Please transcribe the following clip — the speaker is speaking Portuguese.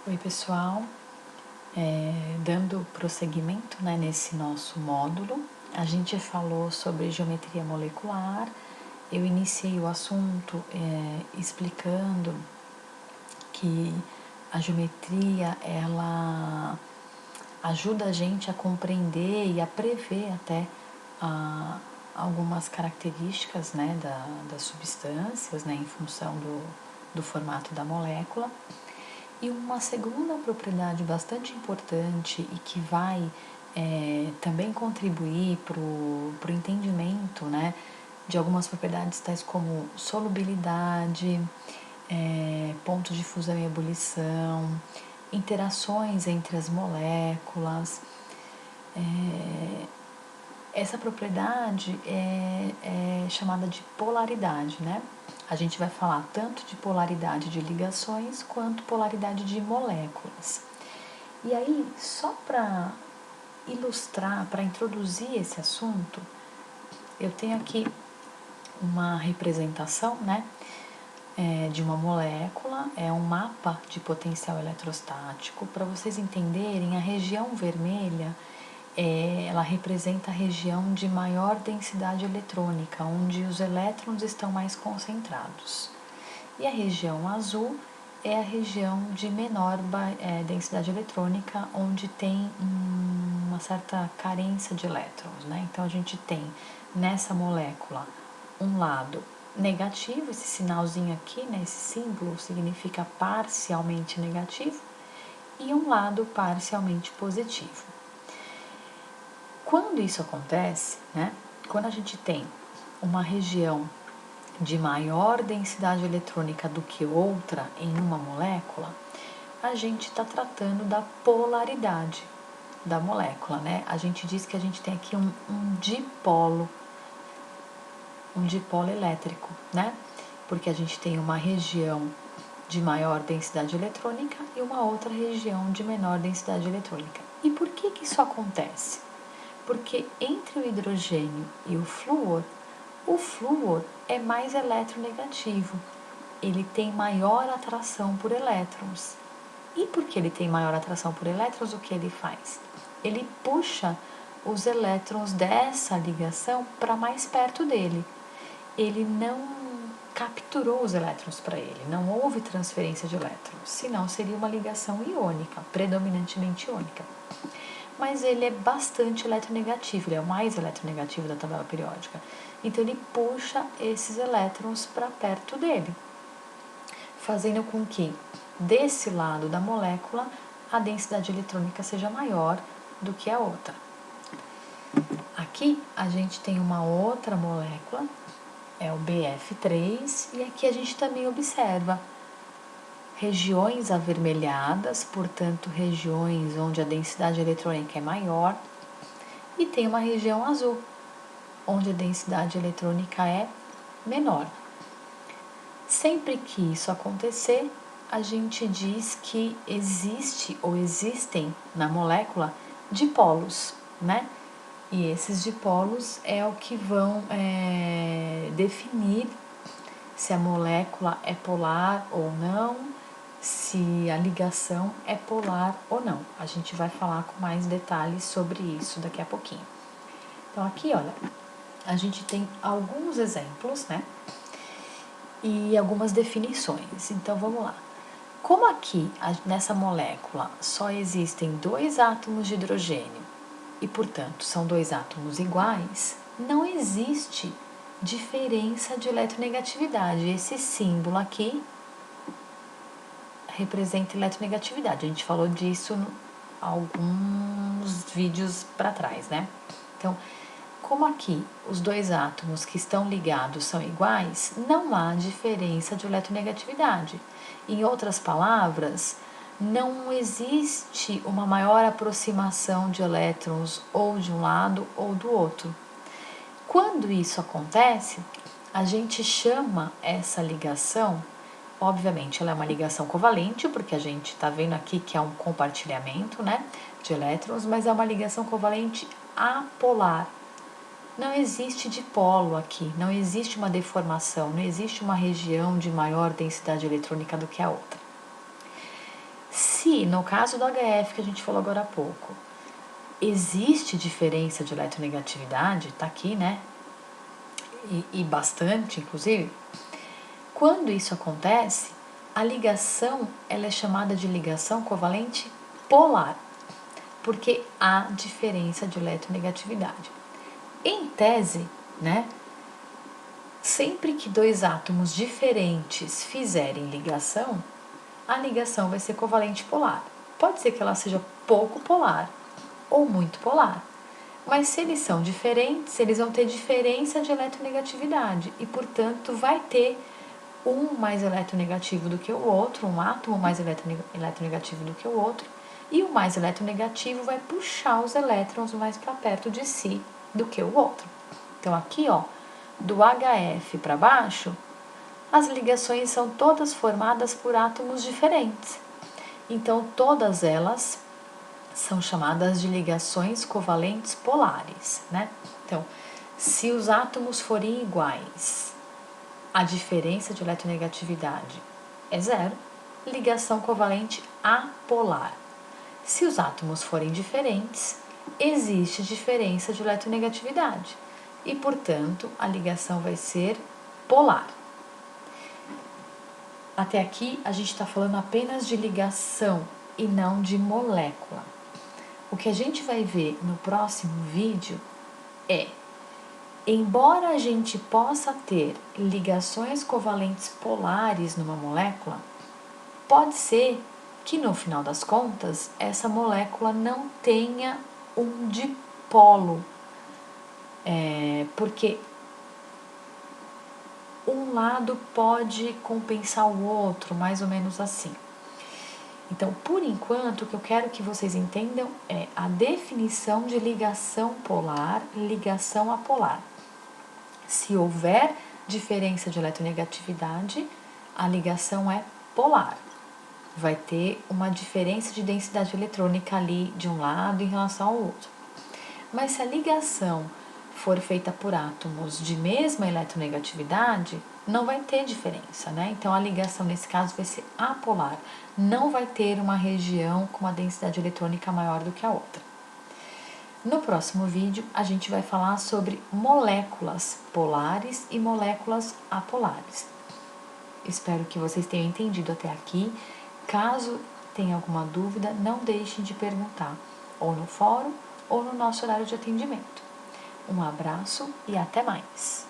Oi pessoal, dando prosseguimento, nesse nosso módulo, a gente falou sobre geometria molecular. Eu iniciei o assunto explicando que a geometria ela ajuda a gente a compreender e a prever até algumas características das substâncias, em função do formato da molécula. E uma segunda propriedade bastante importante e que vai também contribuir para o entendimento, de algumas propriedades tais como solubilidade, pontos de fusão e ebulição, interações entre as moléculas. Essa propriedade é chamada de polaridade, A gente vai falar tanto de polaridade de ligações quanto polaridade de moléculas. E aí, só para ilustrar, para introduzir esse assunto, eu tenho aqui uma representação, de uma molécula, é um mapa de potencial eletrostático. Para vocês entenderem, a região vermelha ela representa a região de maior densidade eletrônica, onde os elétrons estão mais concentrados. E a região azul é a região de menor densidade eletrônica, onde tem uma certa carência de elétrons, Então a gente tem nessa molécula um lado negativo, esse sinalzinho aqui, esse símbolo significa parcialmente negativo, e um lado parcialmente positivo. Quando isso acontece, quando a gente tem uma região de maior densidade eletrônica do que outra em uma molécula, a gente está tratando da polaridade da molécula, A gente diz que a gente tem aqui um dipolo elétrico, Porque a gente tem uma região de maior densidade eletrônica e uma outra região de menor densidade eletrônica. E por que isso acontece? Porque entre o hidrogênio e o flúor é mais eletronegativo, ele tem maior atração por elétrons. E porque ele tem maior atração por elétrons, o que ele faz? Ele puxa os elétrons dessa ligação para mais perto dele. Ele não capturou os elétrons para ele, não houve transferência de elétrons, senão seria uma ligação iônica, predominantemente iônica. Mas ele é bastante eletronegativo, ele é o mais eletronegativo da tabela periódica. Então ele puxa esses elétrons para perto dele, fazendo com que desse lado da molécula a densidade eletrônica seja maior do que a outra. Aqui a gente tem uma outra molécula, é o BF3, e aqui a gente também observa regiões avermelhadas, portanto regiões onde a densidade eletrônica é maior, e tem uma região azul, onde a densidade eletrônica é menor. Sempre que isso acontecer, a gente diz que existe ou existem na molécula dipolos, E esses dipolos é o que vão definir se a molécula é polar ou não, se a ligação é polar ou não. A gente vai falar com mais detalhes sobre isso daqui a pouquinho. Então aqui, olha, a gente tem alguns exemplos, e algumas definições. Então vamos lá. Como aqui nessa molécula só existem 2 átomos de hidrogênio e, portanto, são 2 átomos iguais, não existe diferença de eletronegatividade. Esse símbolo aqui representa eletronegatividade. A gente falou disso alguns vídeos para trás, Então, como aqui os 2 átomos que estão ligados são iguais, não há diferença de eletronegatividade. Em outras palavras, não existe uma maior aproximação de elétrons ou de um lado ou do outro. Quando isso acontece, a gente chama essa ligação, obviamente ela é uma ligação covalente, porque a gente está vendo aqui que é um compartilhamento, de elétrons, mas é uma ligação covalente apolar. Não existe dipolo aqui, não existe uma deformação, não existe uma região de maior densidade eletrônica do que a outra. Se, no caso do HF que a gente falou agora há pouco, existe diferença de eletronegatividade, tá aqui, né? E bastante, inclusive. Quando isso acontece, a ligação ela é chamada de ligação covalente polar, porque há diferença de eletronegatividade. Em tese, né? Sempre que dois átomos diferentes fizerem ligação, a ligação vai ser covalente polar. Pode ser que ela seja pouco polar ou muito polar. Mas se eles são diferentes, eles vão ter diferença de eletronegatividade e, portanto, vai ter um mais eletronegativo do que o outro, um átomo mais eletronegativo do que o outro, e o mais eletronegativo vai puxar os elétrons mais para perto de si do que o outro. Então, aqui, ó, do HF para baixo, as ligações são todas formadas por átomos diferentes. Então, todas elas são chamadas de ligações covalentes polares, né? Então, se os átomos forem iguais, a diferença de eletronegatividade é zero, ligação covalente apolar. Se os átomos forem diferentes, existe diferença de eletronegatividade e, portanto, a ligação vai ser polar. Até aqui, a gente está falando apenas de ligação e não de molécula. O que a gente vai ver no próximo vídeo é, embora a gente possa ter ligações covalentes polares numa molécula, pode ser que no final das contas essa molécula não tenha um dipolo, porque um lado pode compensar o outro, mais ou menos assim. Então, por enquanto, o que eu quero que vocês entendam é a definição de ligação polar, ligação apolar. Se houver diferença de eletronegatividade, a ligação é polar. Vai ter uma diferença de densidade eletrônica ali de um lado em relação ao outro. Mas se a ligação for feita por átomos de mesma eletronegatividade, não vai ter diferença, né? Então, a ligação nesse caso vai ser apolar. Não vai ter uma região com uma densidade eletrônica maior do que a outra. No próximo vídeo, a gente vai falar sobre moléculas polares e moléculas apolares. Espero que vocês tenham entendido até aqui. Caso tenha alguma dúvida, não deixem de perguntar, ou no fórum ou no nosso horário de atendimento. Um abraço e até mais!